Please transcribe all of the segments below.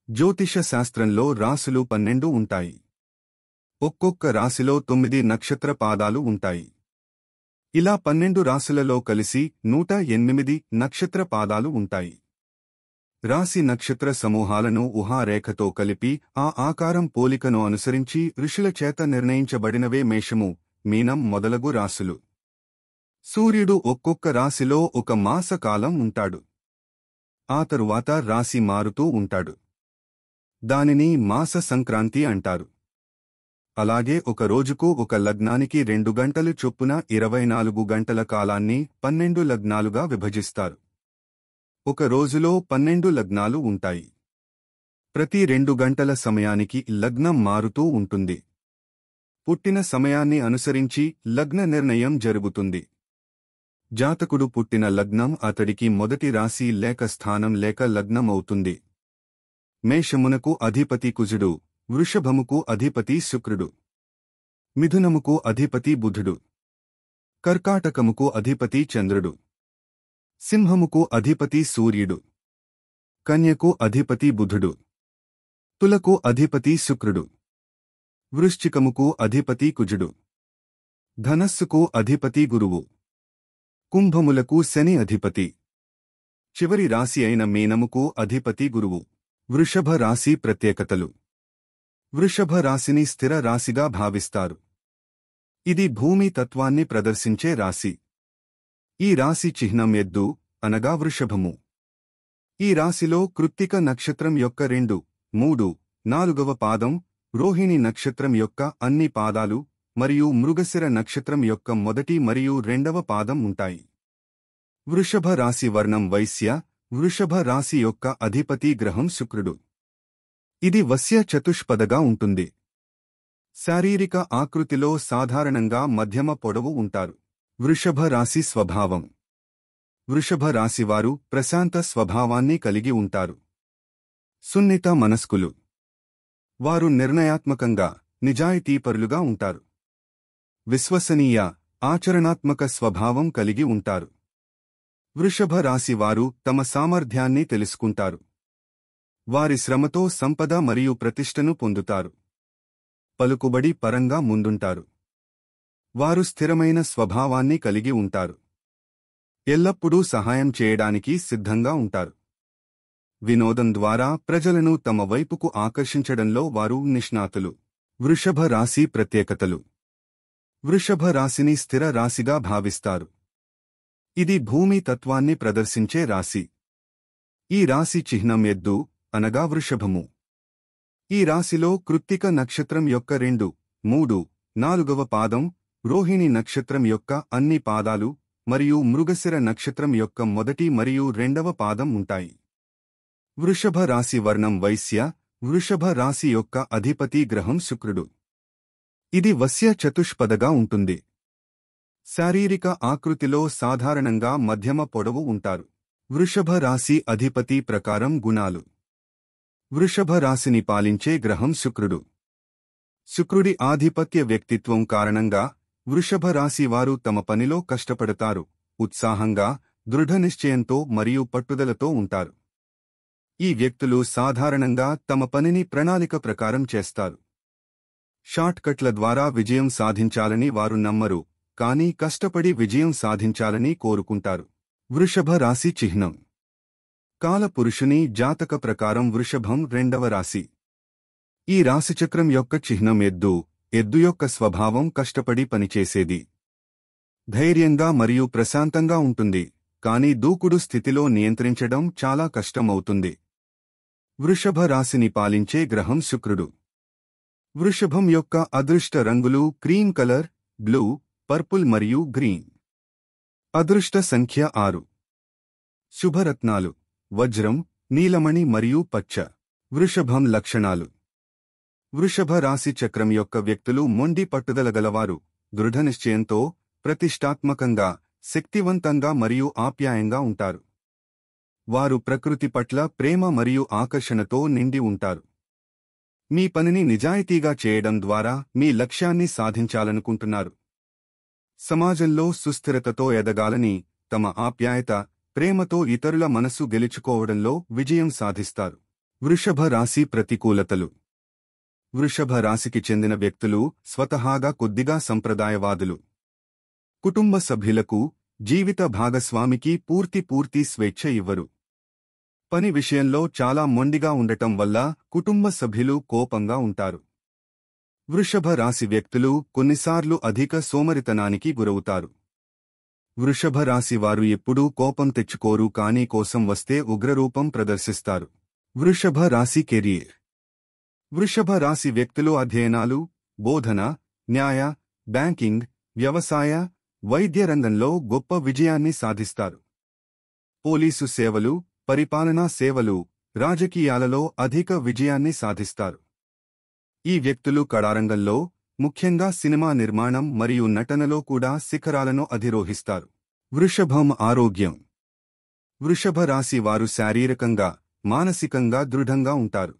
జ్యోతిష శాస్త్రంలో రాశులు 12 ఉంటాయి. ఒక్కొక్క రాశిలో 9 నక్షత్ర పాదాలు ఉంటాయి. ఇలా 12 రాశులలో కలిసి 108 నక్షత్ర పాదాలు ఉంటాయి. రాశి నక్షత్ర సమూహాలను ఊహారేఖతో కలిపి ఆ ఆకారం పోలికను అనుసరించి ఋషుల చేత నిర్ణయించబడినవే మేషము, మీనం మొదలగు రాశులు. సూర్యుడు ఒక్కొక్క రాశిలో ఒక మాసకాలం ఉంటాడు. ఆ తరువాత రాశి మారుతూ ఉంటాడు. దానిని మాస సంక్రాంతి అంటారు. అలాగే ఒక రోజుకు ఒక లగ్నానికి 2 గంటలు చొప్పున 24 గంటల కాలాన్ని 12 లగ్నాలుగా విభజిస్తారు. ఒక రోజులో 12 లగ్నాలు ఉంటాయి. ప్రతి 2 గంటల సమయానికి లగ్నం మారుతూ ఉంటుంది. పుట్టిన సమయాన్ని అనుసరించి లగ్న నిర్ణయం జరుగుతుంది. జాతకుడు పుట్టిన లగ్నం అతడికి మొదటి రాశి లేక స్థానం లేక లగ్నం అవుతుంది. మేషమునకు అధిపతి కుజుడు, వృషభముకు అధిపతి శుక్రుడు, మిథునముకు అధిపతి బుధుడు, కర్కాటకముకు అధిపతి చంద్రుడు, సింహముకు అధిపతి సూర్యుడు, కన్యకు అధిపతి బుధుడు, తులకు అధిపతి శుక్రుడు, వృశ్చికముకు అధిపతి కుజుడు, ధనస్సుకు అధిపతి గురువు, కుంభములకు శని అధిపతి. చివరి రాశి అయిన మీనముకు అధిపతి గురువు. వృషభ రాశి ప్రత్యేకతలు. వృషభ రాశిని స్థిర రాశిగా భావిస్తారు. ఇది భూమి తత్వాన్ని ప్రదర్శించే రాశి. ఈ రాశి చిహ్నం ఎద్దు అనగా వృషభము. ఈ రాశిలో కృత్తిక నక్షత్రం యొక్క 2, 3, 4వ పాదం, రోహిణి నక్షత్రం యొక్క అన్ని పాదాలు మరియు మృగశిర నక్షత్రం యొక్క మొదటి మరియు 2వ పాదం ఉంటాయి. వృషభ రాశి వర్ణం వైశ్య. వృషభ రాశి యొక్క అధిపతి గ్రహం శుక్రుడు. ఇది వస్య చతుష్పదగా ఉంటుంది. శారీరక ఆకృతిలో సాధారణంగా మధ్యమ పొడవు ఉంటారు. వృషభ రాశి స్వభావం. వృషభ రాశివారు ప్రశాంత స్వభావాన్ని కలిగి ఉంటారు. సున్నిత మనస్కులు. వారు నిర్ణయాత్మకంగా, నిజాయితీపరులుగా ఉంటారు. విశ్వసనీయ, ఆచరణాత్మక స్వభావం కలిగి ఉంటారు. వృషభ రాశివారు తమ సామర్థ్యాన్ని తెలుసుకుంటారు. వారి శ్రమతో సంపద మరియు ప్రతిష్టను పొందుతారు. పలుకుబడి పరంగా ముందుంటారు. వారు స్థిరమైన స్వభావాన్ని కలిగి ఉంటారు. ఎల్లప్పుడూ సహాయం చేయడానికి సిద్ధంగా ఉంటారు. వినోదం ద్వారా ప్రజలను తమ వైపుకు ఆకర్షించడంలో వారు నిష్ణాతులు. వృషభ రాశి ప్రత్యేకతలు. వృషభ రాశిని స్థిర రాశిగా భావిస్తారు. ఇది భూమి తత్వాన్ని ప్రదర్శించే రాశి. ఈ రాశి చిహ్నం ఎద్దు అనగా వృషభము. ఈ రాశిలో కృత్తిక నక్షత్రం యొక్క 2, 3, 4వ పాదం, రోహిణి నక్షత్రం యొక్క అన్ని పాదాలు మరియు మృగశిర నక్షత్రం యొక్క మొదటి మరియు 2వ పాదం ఉంటాయి. వృషభ రాశి వర్ణం వైశ్య. వృషభ రాశి యొక్క అధిపతి గ్రహం శుక్రుడు. ఇది వస్య చతుష్పదగా ఉంటుంది. శారీరక ఆకృతిలో సాధారణంగా మధ్యమ పొడవు ఉంటారు. వృషభ రాశి అధిపతి ప్రకారం గుణాలు. వృషభ రాశిని పాలించే గ్రహం శుక్రుడు. శుక్రుడి ఆధిపత్య వ్యక్తిత్వం కారణంగా వృషభ రాశి వారు తమ పనిలో కష్టపడతారు, ఉత్సాహంగా, దృఢనిశ్చయంతో మరియు పట్టుదలతో ఉంటారు. ఈ వ్యక్తులు సాధారణంగా తమ పనిని ప్రణాళిక ప్రకారం చేస్తారు. షార్ట్కట్ల ద్వారా విజయం సాధించాలని వారు నమ్మరు, కానీ కష్టపడి విజయం సాధించాలని కోరుకుంటారు. వృషభ రాశి చిహ్నం. కాలపురుషుని జాతక ప్రకారం వృషభం 2వ రాశి. ఈ రాశిచక్రం యొక్క చిహ్నం ఎద్దు. ఎద్దు యొక్క స్వభావం కష్టపడి పనిచేసేది. ధైర్యంగా మరియు ప్రశాంతంగా ఉంటుంది, కానీ దూకుడు స్థితిలో నియంత్రించడం చాలా కష్టమవుతుంది. వృషభ రాశిని పాలించే గ్రహం శుక్రుడు. వృషభం యొక్క అదృష్ట రంగులు క్రీమ్ కలర్, బ్లూ, పర్పుల్ మరియు గ్రీన్. అదృష్ట సంఖ్య 6. శుభరత్నాలు వజ్రం, నీలమణి మరియు పచ్చ. వృషభం లక్షణాలు. వృషభ రాశి చక్రం యొక్క వ్యక్తులు మొండి పట్టుదల గలవారు, దృఢనిశ్చయంతో, ప్రతిష్టాత్మకంగా, శక్తివంతంగా మరియు ఆప్యాయంగా ఉంటారు. వారు ప్రకృతి పట్ల ప్రేమ మరియు ఆకర్షణతో నిండి ఉంటారు. మీ పనిని నిజాయితీగా చేయడం ద్వారా మీ లక్ష్యాన్ని సాధించాలనుకుంటున్నారు. సమాజంలో సుస్థిరతతో ఎదగాలని, తమ ఆప్యాయత, ప్రేమతో ఇతరుల మనసు గెలుచుకోవడంలో విజయం సాధిస్తారు. వృషభ రాశి ప్రతికూలతలు. వృషభ రాశికి చెందిన వ్యక్తులు స్వతహాగా కొద్దిగా సంప్రదాయవాదులు. కుటుంబ సభ్యులకు, జీవిత భాగస్వామికి పూర్తి స్వేచ్ఛ ఇవ్వరు. పని విషయంలో చాలా మొండిగా ఉండటం వల్ల కుటుంబ సభ్యులు కోపంగా ఉంటారు. వృషభ రాశి వ్యక్తులు కొన్నిసార్లు అధిక సోమరితనానికి గురవుతారు. వృషభ రాశి వారు ఎప్పుడూ కోపం తెచ్చుకోరు, కానీ కోసం వస్తే ఉగ్రరూపం ప్రదర్శిస్తారు. వృషభ రాశి కెరీర్. వృషభ రాశి వ్యక్తులు అధ్యయనాలు, బోధన, న్యాయ, బ్యాంకింగ్, వ్యవసాయ, వైద్య రంగంలో గొప్ప విజయాన్ని సాధిస్తారు. పోలీసు సేవలు, పరిపాలనా సేవలు, రాజకీయాలలో అధిక విజయాన్ని సాధిస్తారు. ఈ వ్యక్తులు కళారంగంలో, ముఖ్యంగా సినిమా నిర్మాణం మరియు నటనలో కూడా శిఖరాలను అధిరోహిస్తారు. వృషభం ఆరోగ్యం. వృషభ రాశి వారు శారీరకంగా, మానసికంగా దృఢంగా ఉంటారు.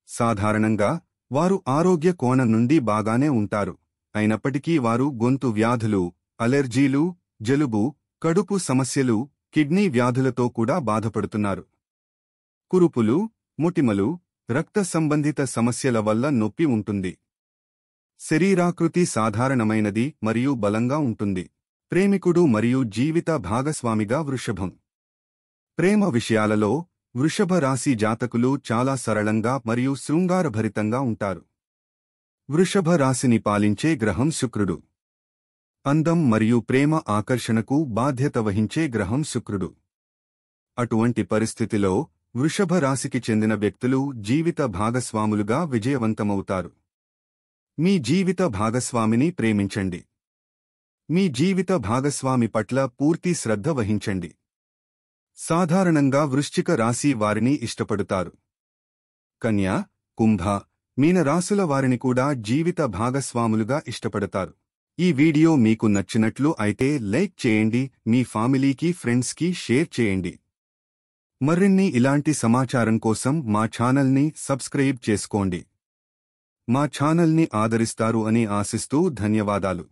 సాధారణంగా వారు ఆరోగ్య కోణం నుండి బాగానే ఉంటారు. అయినప్పటికీ వారు గొంతు వ్యాధులు, అలెర్జీలు, జలుబు, కడుపు సమస్యలు, కిడ్నీ వ్యాధులతో కూడా బాధపడుతున్నారు. కురుపులు, మొటిమలు, రక్త సంబంధిత సమస్యల వల్ల నొప్పి ఉంటుంది. శరీరాకృతి సాధారణమైనది మరియు బలంగా ఉంటుంది. ప్రేమికుడు మరియు జీవిత భాగస్వామిగా వృషభం. ప్రేమ విషయాలలో వృషభ రాశి జాతకులు చాలా సరళంగా మరియు శృంగారభరితంగా ఉంటారు. వృషభ రాశిని పాలించే గ్రహం శుక్రుడు. అందం మరియు ప్రేమ ఆకర్షణకు బాధ్యత వహించే గ్రహం శుక్రుడు. అటువంటి పరిస్థితిలో వృషభ రాశికి చెందిన వ్యక్తులు జీవిత భాగస్వాములుగా విజయవంతమవుతారు. మీ జీవిత భాగస్వామిని ప్రేమించండి. మీ జీవిత భాగస్వామి పట్ల పూర్తి శ్రద్ధ వహించండి. సాధారణంగా వృశ్చిక రాశి వారిని ఇష్టపడుతారు. కన్య, కుంభ, మీన రాశుల వారిని కూడా జీవిత భాగస్వాములుగా ఇష్టపడతారు. ఈ వీడియో మీకు నచ్చినట్లు అయితే లైక్ చేయండి, మీ ఫ్యామిలీకి, ఫ్రెండ్స్కి షేర్ చేయండి. మరిన్ని ఇలాంటి సమాచారం కోసం మా ఛానల్ని సబ్స్క్రైబ్ చేసుకోండి. మా ఛానల్ని ఆదరిస్తారు అని ఆశిస్తూ ధన్యవాదాలు.